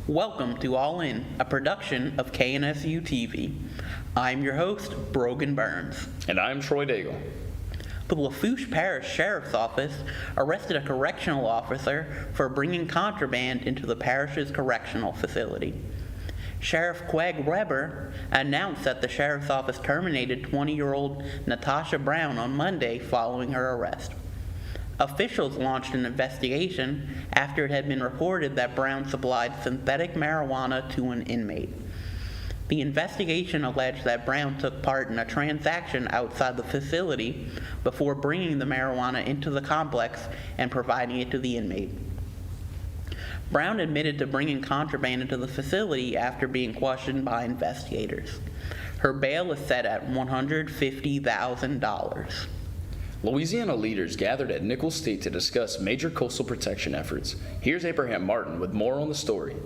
Welcome to All In, a production of KNSU TV. I'm your host, Brogan Burns. And I'm Troy Daigle. The Lafourche Parish Sheriff's Office arrested a correctional officer for bringing contraband into the parish's correctional facility. Sheriff Quag Weber announced that the Sheriff's Office terminated 20-year-old Natasha Brown on Monday following her arrest. Officials launched an investigation after it had been reported that Brown supplied synthetic marijuana to an inmate. The investigation alleged that Brown took part in a transaction outside the facility before bringing the marijuana into the complex and providing it to the inmate. Brown admitted to bringing contraband into the facility after being questioned by investigators. Her bail is set at $150,000. Louisiana leaders gathered at Nicholls State to discuss major coastal protection efforts. Here's Abraham Martin with more on the story.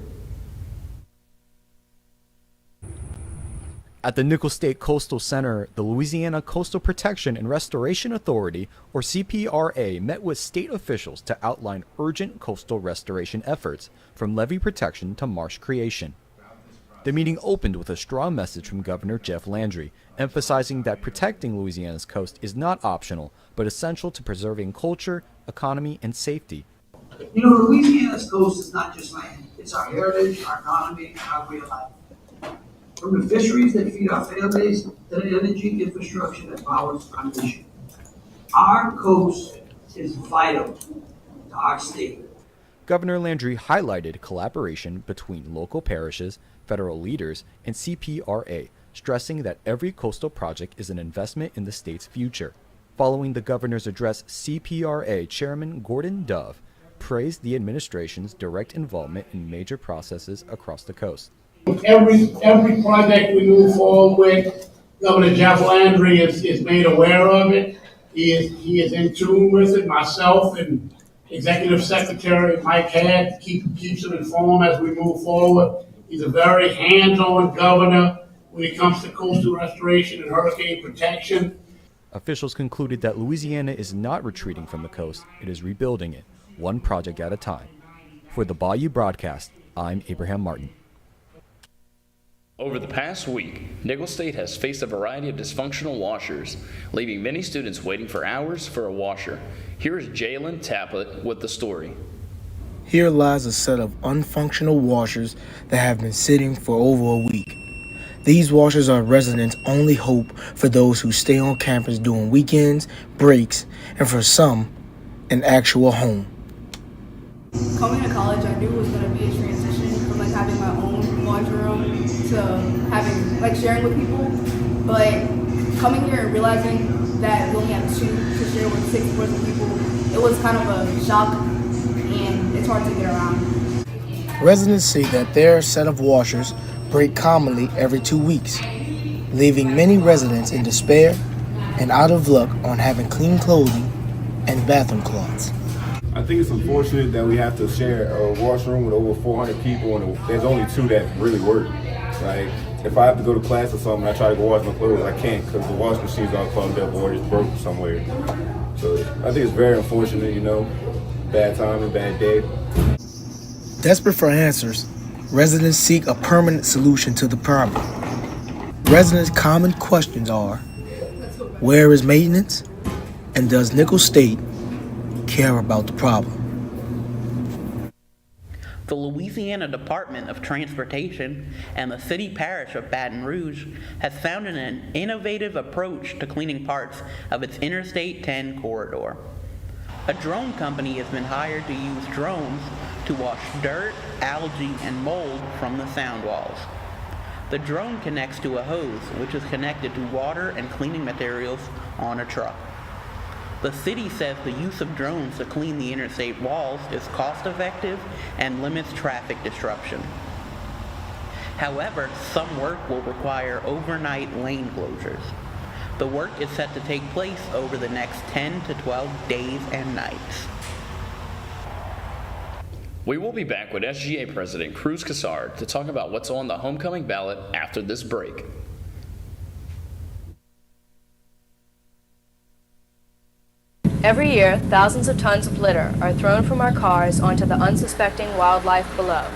At the Nicholls State Coastal Center, the Louisiana Coastal Protection and Restoration Authority, or CPRA, met with state officials to outline urgent coastal restoration efforts, from levee protection to marsh creation. The meeting opened with a strong message from Governor Jeff Landry, emphasizing that protecting Louisiana's coast is not optional, but essential to preserving culture, economy, and safety. You know, Louisiana's coast is not just land. It's our heritage, our economy, and our way of life. From the fisheries that feed our families to the energy infrastructure that powers our nation. Our coast is vital to our state. Governor Landry highlighted collaboration between local parishes, federal leaders, and CPRA, stressing that every coastal project is an investment in the state's future. Following the governor's address, CPRA Chairman Gordon Dove praised the administration's direct involvement in major processes across the coast. Every project we move forward with, Governor Jeff Landry is made aware of it. He is in tune with it. Myself and Executive Secretary Mike Hadd keeps him informed as we move forward. He's a very hands-on governor when it comes to coastal restoration and hurricane protection. Officials concluded that Louisiana is not retreating from the coast, it is rebuilding it, one project at a time. For the Bayou Broadcast, I'm Abraham Martin. Over the past week, Nicholls State has faced a variety of dysfunctional washers, leaving many students waiting for hours for a washer. Here is Jalen Taplett with the story. Here lies a set of unfunctional washers that have been sitting for over a week. These washers are residents' only hope for those who stay on campus during weekends, breaks, and for some, an actual home. Coming to college, I knew it was going to be a transition from having my own laundry room to having sharing with people. But coming here and realizing that we only have two to share with 6 people, it was kind of a shock, and it's hard to get around. Residents say that their set of washers break commonly every 2 weeks, leaving many residents in despair and out of luck on having clean clothing and bathroom cloths. I think it's unfortunate that we have to share a washroom with over 400 people and there's only 2 that really work. Like, if I have to go to class or something, I try to go wash my clothes, I can't because the washing machine's all plugged up or it's broke somewhere. So I think it's very unfortunate, bad time and bad day. Desperate for answers, residents seek a permanent solution to the problem. Residents' common questions are, where is maintenance? And does Nicholls State care about the problem? The Louisiana Department of Transportation and the city parish of Baton Rouge has found an innovative approach to cleaning parts of its Interstate 10 corridor. A drone company has been hired to use drones to wash dirt, algae, and mold from the sound walls. The drone connects to a hose, which is connected to water and cleaning materials on a truck. The city says the use of drones to clean the interstate walls is cost-effective and limits traffic disruption. However, some work will require overnight lane closures. The work is set to take place over the next 10 to 12 days and nights. We will be back with SGA President Cruz Cassard to talk about what's on the homecoming ballot after this break. Every year, thousands of tons of litter are thrown from our cars onto the unsuspecting wildlife below.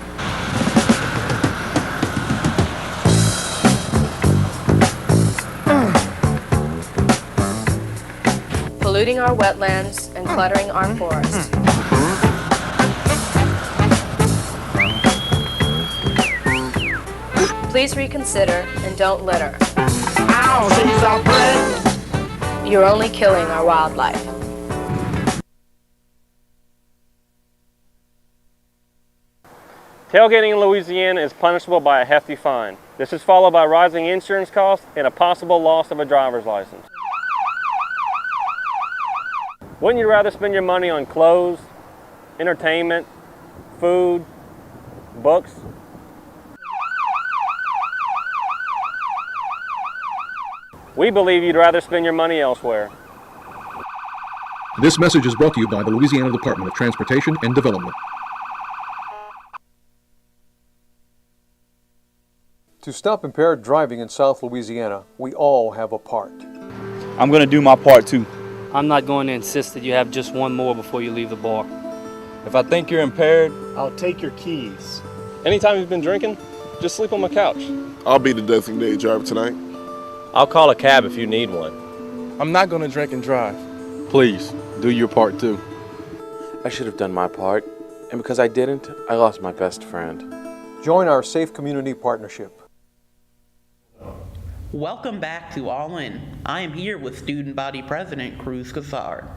polluting our wetlands and cluttering our forests. Please reconsider and don't litter. You're only killing our wildlife. Tailgating in Louisiana is punishable by a hefty fine. This is followed by rising insurance costs and a possible loss of a driver's license. Wouldn't you rather spend your money on clothes, entertainment, food, books? We believe you'd rather spend your money elsewhere. This message is brought to you by the Louisiana Department of Transportation and Development. To stop impaired driving in South Louisiana, we all have a part. I'm going to do my part too. I'm not going to insist that you have just one more before you leave the bar. If I think you're impaired, I'll take your keys. Anytime you've been drinking, just sleep on my couch. I'll be the designated driver tonight. I'll call a cab if you need one. I'm not going to drink and drive. Please, do your part too. I should have done my part, and because I didn't, I lost my best friend. Join our Safe Community Partnership. Welcome back to All In. I am here with Student Body President Cruz Cassard.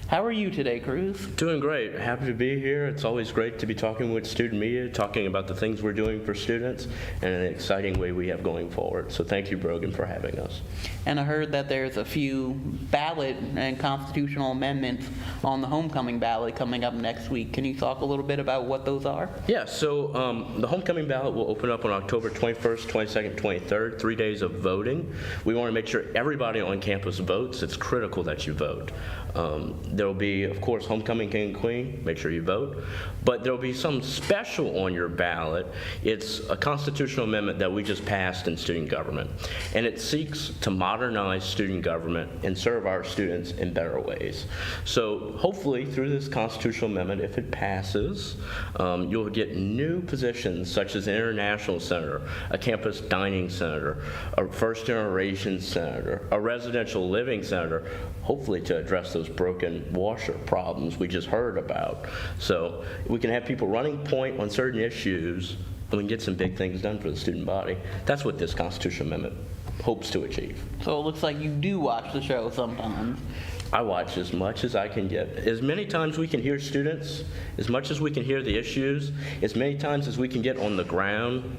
How are you today, Cruz? Doing great. Happy to be here. It's always great to be talking with student media, talking about the things we're doing for students and an exciting way we have going forward. So thank you, Brogan, for having us. And I heard that there's a few ballot and constitutional amendments on the homecoming ballot coming up next week. Can you talk a little bit about what those are? Yeah, so the homecoming ballot will open up on October 21st, 22nd, 23rd, 3 days of voting. We want to make sure everybody on campus votes. It's critical that you vote. There will be, of course, homecoming king and queen. Make sure you vote. But there will be some special on your ballot. It's a constitutional amendment that we just passed in student government. And it seeks to modernize student government and serve our students in better ways. So hopefully through this constitutional amendment, if it passes, you'll get new positions such as an international senator, a campus dining senator, a first generation senator, a residential living senator, hopefully to address those broken washer problems we just heard about. So we can have people running point on certain issues and we can get some big things done for the student body. That's what this constitutional amendment hopes to achieve. So it looks like you do watch the show sometimes. I watch as much as I can get. As many times we can hear students, as much as we can hear the issues, as many times as we can get on the ground,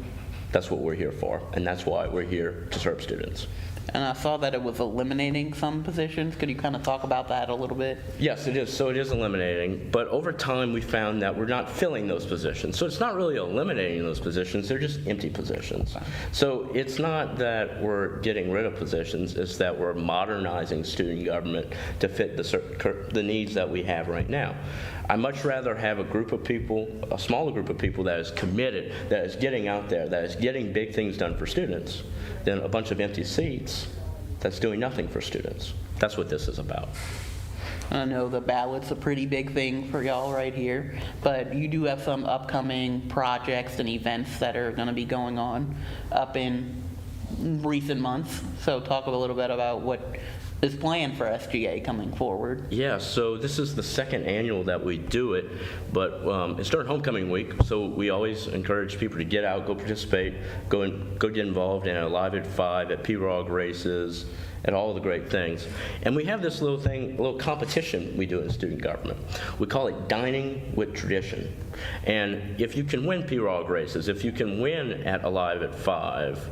that's what we're here for, and that's why we're here to serve students. And I saw that it was eliminating some positions. Could you kind of talk about that a little bit? Yes, it is. So it is eliminating. But over time, we found that we're not filling those positions. So it's not really eliminating those positions. They're just empty positions. So it's not that we're getting rid of positions. It's that we're modernizing student government to fit the needs that we have right now. I much rather have a group of people, a smaller group of people that is committed, that is getting out there, that is getting big things done for students, than a bunch of empty seats that's doing nothing for students. That's what this is about. I know the ballot's a pretty big thing for y'all right here, but you do have some upcoming projects and events that are going to be going on up in recent months. So talk a little bit about what is planned for SGA coming forward. Yeah, so this is the second annual that we do it, but it's during homecoming week, so we always encourage people to get out, go participate, go get involved in Live at 5, at P-Rog races, and all the great things. And we have this little thing, a little competition we do in student government. We call it Dining with Tradition. And if you can win P-Rog races, if you can win at Alive at 5,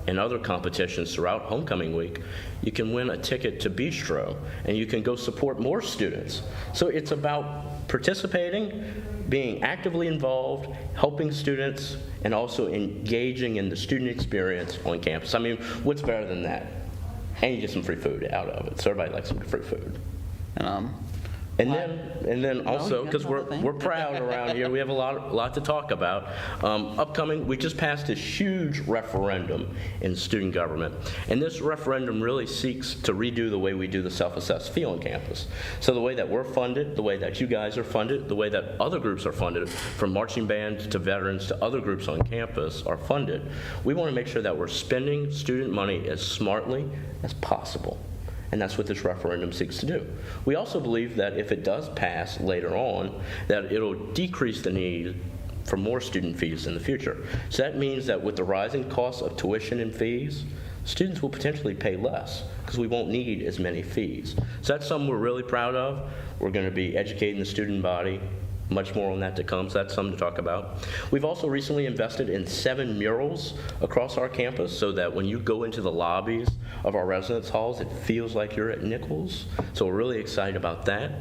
and other competitions throughout homecoming week, you can win a ticket to Bistro and you can go support more students. So it's about participating, being actively involved, helping students, and also engaging in the student experience on campus. I mean, what's better than that? And you get some free food out of it. So everybody likes some free food. And then also, because we're proud around here, we have a lot to talk about. Upcoming, we just passed this huge referendum in student government. And this referendum really seeks to redo the way we do the self-assessed fee on campus. So the way that we're funded, the way that you guys are funded, the way that other groups are funded, from marching bands to veterans to other groups on campus are funded, we want to make sure that we're spending student money as smartly as possible. and that's what this referendum seeks to do. We also believe that if it does pass later on, that it'll decrease the need for more student fees in the future. So that means that with the rising costs of tuition and fees, students will potentially pay less because we won't need as many fees. So that's something we're really proud of. We're going to be educating the student body. Much more on that to come, so that's something to talk about. We've also recently invested in 7 murals across our campus so that when you go into the lobbies of our residence halls, it feels like you're at Nichols. So we're really excited about that.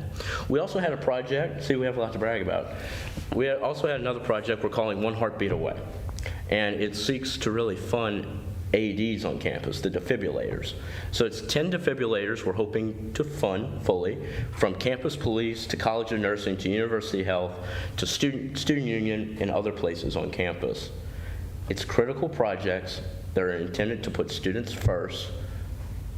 We also had a project, see, we have a lot to brag about. We also had another project we're calling One Heartbeat Away, and it seeks to really fund AEDs on campus, the defibrillators. So it's 10 defibrillators we're hoping to fund fully, from campus police to College of Nursing to University Health to student union and other places on campus. It's critical projects that are intended to put students first,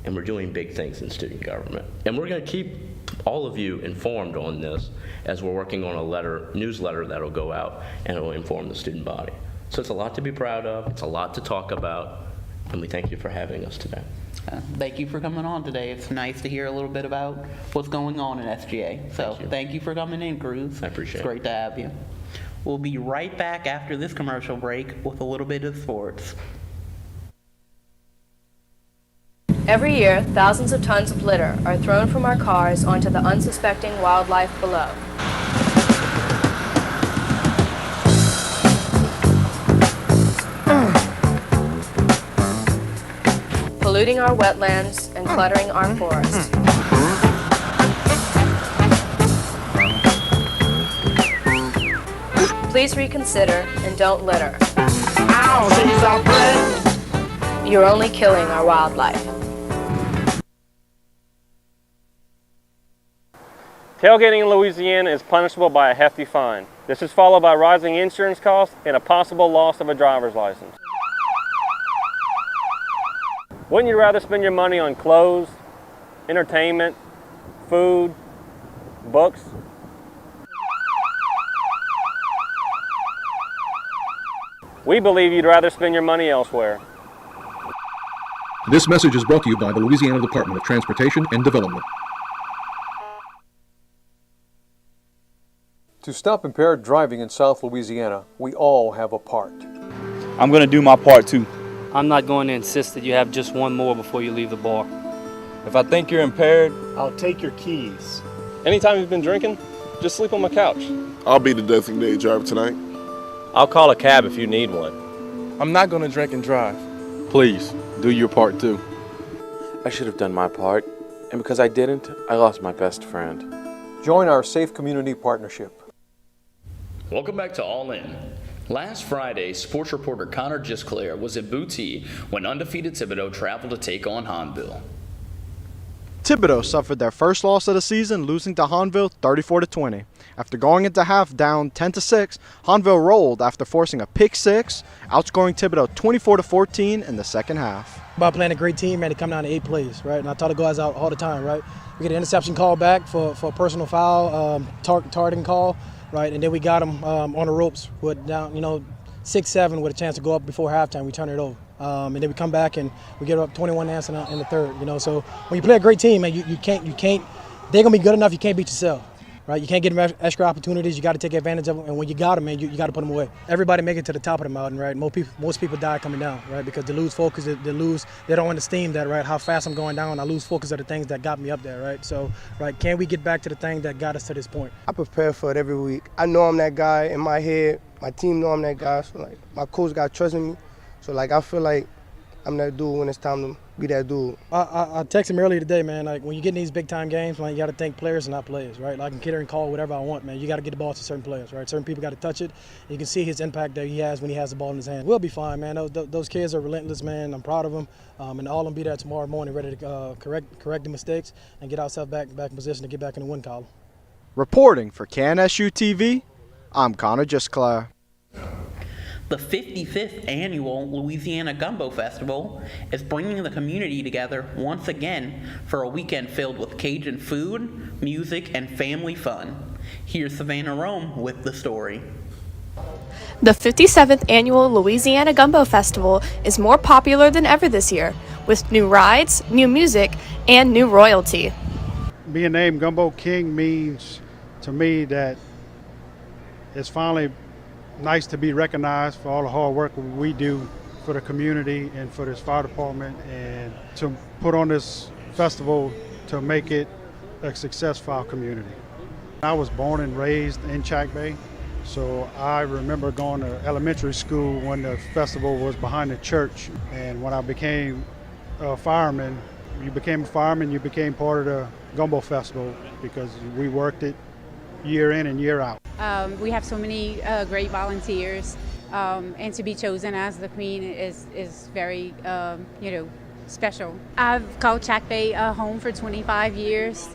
and we're doing big things in student government. And we're going to keep all of you informed on this as we're working on a newsletter that'll go out and it'll inform the student body. So it's a lot to be proud of, it's a lot to talk about, and we thank you for having us today. Thank you for coming on today. It's nice to hear a little bit about what's going on in SGA. So thank you for coming in, Cruz. I appreciate it. It's great to have you. We'll be right back after this commercial break with a little bit of sports. Every year, thousands of tons of litter are thrown from our cars onto the unsuspecting wildlife below. Polluting our wetlands and cluttering our forests. Please reconsider and don't litter. You're only killing our wildlife. Tailgating in Louisiana is punishable by a hefty fine. This is followed by rising insurance costs and a possible loss of a driver's license. Wouldn't you rather spend your money on clothes, entertainment, food, books? We believe you'd rather spend your money elsewhere. This message is brought to you by the Louisiana Department of Transportation and Development. To stop impaired driving in South Louisiana, we all have a part. I'm going to do my part too. I'm not going to insist that you have just one more before you leave the bar. If I think you're impaired, I'll take your keys. Anytime you've been drinking, just sleep on my couch. I'll be the designated driver tonight. I'll call a cab if you need one. I'm not going to drink and drive. Please, do your part too. I should have done my part, and because I didn't, I lost my best friend. Join our Safe Community Partnership. Welcome back to All In. Last Friday, sports reporter Connor Gisclair was at Booty when undefeated Thibodeau traveled to take on Hahnville. Thibodeau suffered their first loss of the season, losing to Hahnville 34-20. After going into half down 10-6, Hahnville rolled after forcing a pick six, outscoring Thibodeau 24-14 in the second half. By playing a great team, man, to come down to 8 plays, right? And I tell the guys out all the time, right? We get an interception call back for a personal foul, targeting call, right? And then we got them on the ropes with down, 6-7 with a chance to go up before halftime. We turn it over. And then we come back and we get up 21 answer in the third, So when you play a great team, man, you can't, they're going to be good enough, you can't beat yourself, right? You can't get them extra opportunities, you got to take advantage of them, and when you got them, man, you got to put them away. Everybody make it to the top of the mountain, right? Most people die coming down, right? Because they lose focus, they don't understand that, right? How fast I'm going down, I lose focus of the things that got me up there, right? So, right, can we get back to the thing that got us to this point? I prepare for it every week. I know I'm that guy in my head, my team know I'm that guy, so my coach got trust in me. So I feel like I'm that dude when it's time to be that dude. I texted him earlier today, man. When you get in these big time games, man, you got to think players and not players, right? I can get here and call whatever I want, man. You got to get the ball to certain players, right? Certain people got to touch it. You can see his impact that he has when he has the ball in his hand. We'll be fine, man. Those kids are relentless, man. I'm proud of them, and all of them be there tomorrow morning, ready to correct the mistakes and get ourselves back in position to get back in the win column. Reporting for KNSU TV, I'm Connor Gisclair. The 55th annual Louisiana Gumbo Festival is bringing the community together once again for a weekend filled with Cajun food, music, and family fun. Here's Savannah Rome with the story. The 57th annual Louisiana Gumbo Festival is more popular than ever this year, with new rides, new music, and new royalty. Being named Gumbo King means to me that it's finally nice to be recognized for all the hard work we do for the community and for this fire department, and to put on this festival to make it a success for our community. I was born and raised in Chack Bay, so I remember going to elementary school when the festival was behind the church. And when I became a fireman, you became a fireman, you became part of the Gumbo Festival because we worked it year in and year out. We have so many great volunteers, and to be chosen as the queen is very, special. I've called Chack Bay home for 25 years.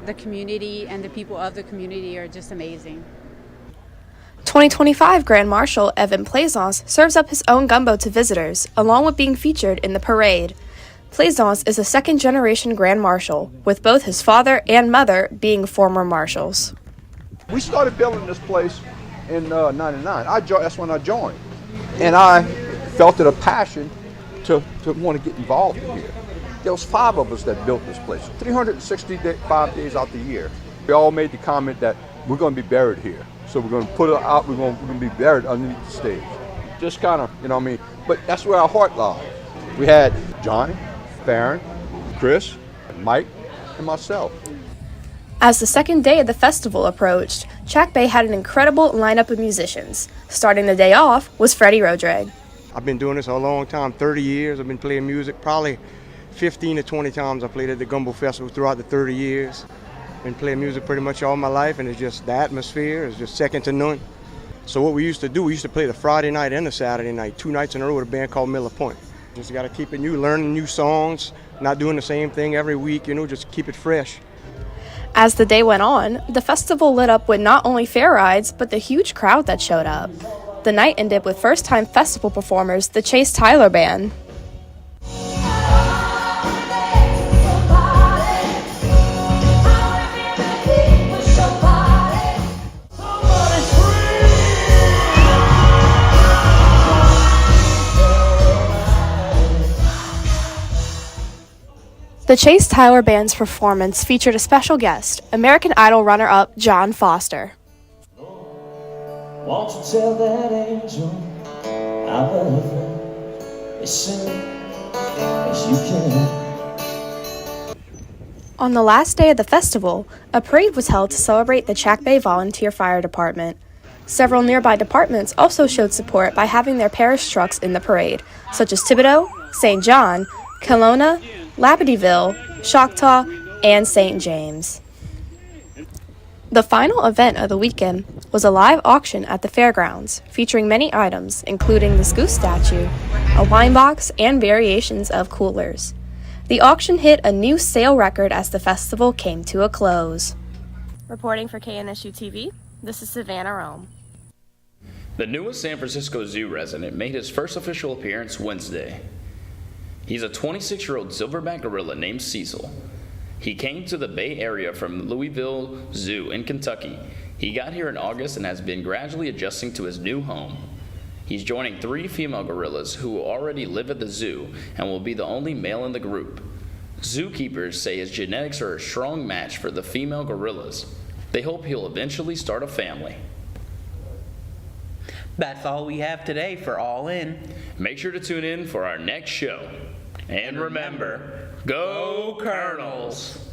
The community and the people of the community are just amazing. 2025 Grand Marshal Evan Plaisance serves up his own gumbo to visitors, along with being featured in the parade. Plaisance is a second-generation Grand Marshal, with both his father and mother being former marshals. We started building this place in '99. That's when I joined, and I felt it a passion to want to get involved in here. There was 5 of us that built this place, 365 days out the year. We all made the comment that we're going to be buried here, so we're going to put it out. We're going to be buried underneath the stage. Just kind of, But that's where our heart lies. We had Johnny, Farron, Chris, Mike, and myself. As the second day of the festival approached, Chack Bay had an incredible lineup of musicians. Starting the day off was Freddie Rodriguez. I've been doing this a long time, 30 years. I've been playing music probably 15 to 20 times. I played at the Gumbo Festival throughout the 30 years. Been playing music pretty much all my life, and it's just the atmosphere is just second to none. So what we used to do, we used to play the Friday night and the Saturday night, 2 nights in a row with a band called Miller Point. Just got to keep it new, learning new songs, not doing the same thing every week, just keep it fresh. As the day went on, the festival lit up with not only fair rides, but the huge crowd that showed up. The night ended with first-time festival performers, the Chase Tyler Band. The Chase Tyler Band's performance featured a special guest, American Idol runner-up John Foster. Won't you tell that angel I love her as soon as you can? On the last day of the festival, a parade was held to celebrate the Chack Bay Volunteer Fire Department. Several nearby departments also showed support by having their parish trucks in the parade, such as Thibodaux, St. John, Kelowna, Labadyville, Choctaw, and St. James. The final event of the weekend was a live auction at the fairgrounds, featuring many items, including the Goose statue, a wine box, and variations of coolers. The auction hit a new sale record as the festival came to a close. Reporting for KNSU TV, this is Savannah Rome. The newest San Francisco Zoo resident made his first official appearance Wednesday. He's a 26-year-old silverback gorilla named Cecil. He came to the Bay Area from Louisville Zoo in Kentucky. He got here in August and has been gradually adjusting to his new home. He's joining 3 female gorillas who already live at the zoo and will be the only male in the group. Zookeepers say his genetics are a strong match for the female gorillas. They hope he'll eventually start a family. That's all we have today for All In. Make sure to tune in for our next show. And remember, go Colonels!